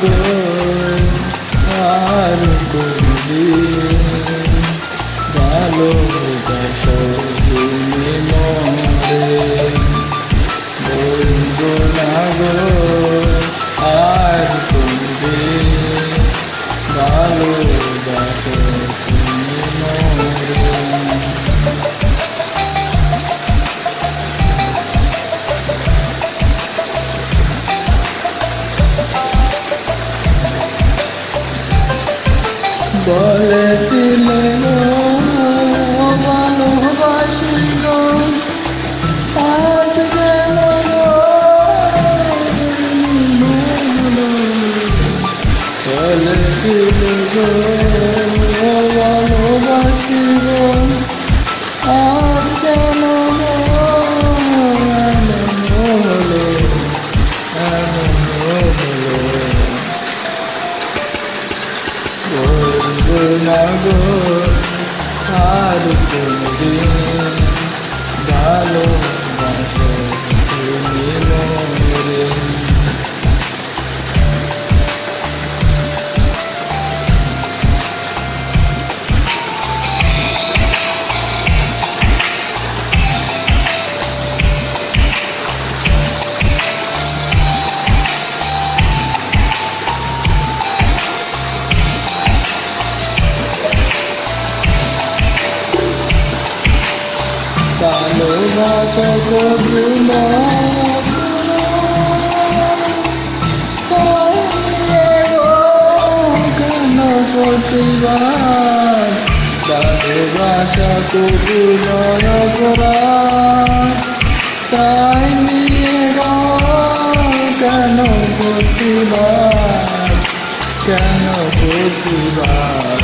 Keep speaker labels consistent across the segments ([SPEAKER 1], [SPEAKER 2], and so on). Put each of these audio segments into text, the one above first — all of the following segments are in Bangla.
[SPEAKER 1] গো আর কোনদিন ভালোবাসো তুমি মরে বলবো না গো আর কোনদিন ভালোবাসো তুমি মরে। বলেছিলে গো ভালোবাসি গো আজ কেন বলেছিলে গো ভালোবাসি গো আজ কেন বলবো না গো আর কোনদিন ভালোবাসো তুমি মরে। ভালোবাসা কবু না কেন প্রতিবার ভালোবাসা কবু নয় অপরাধ তাই নিয়ে কেন প্রতিবার কেন প্রতিবার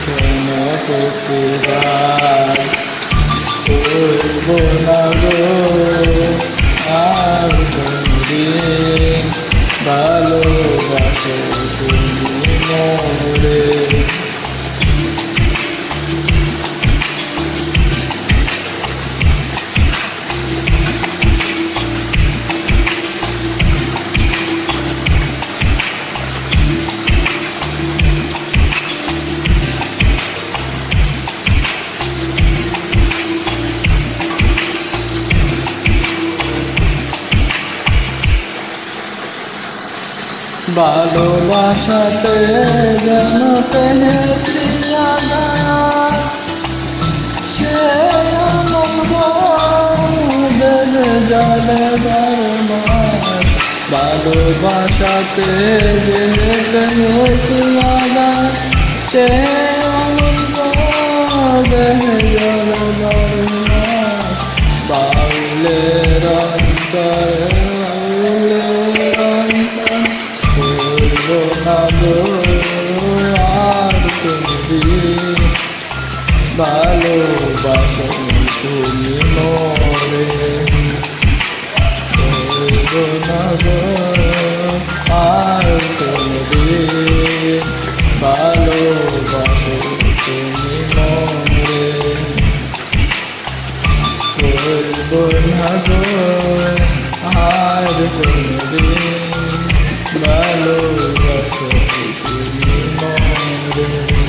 [SPEAKER 1] কেন প্রতিবার বলবো না গো আর কোনদিন ভালোবাসো তুমি মরে। ভালোবাসাতে যেন পেয়েছি আঘাত সে জলে বারবার ভালোবাসাতে যেন পেয়েছি আঘাত সে জলে বারবার বাউলের অন্তরে বলবো না গো আর কোনদিন ভালোবাসো তুমি মরে। বলবো না গো আর কোনদিন ভালোবাসো তুমি মরে। বলবো না গো আর কোনদিন ভালোবাসো তুমি মরে।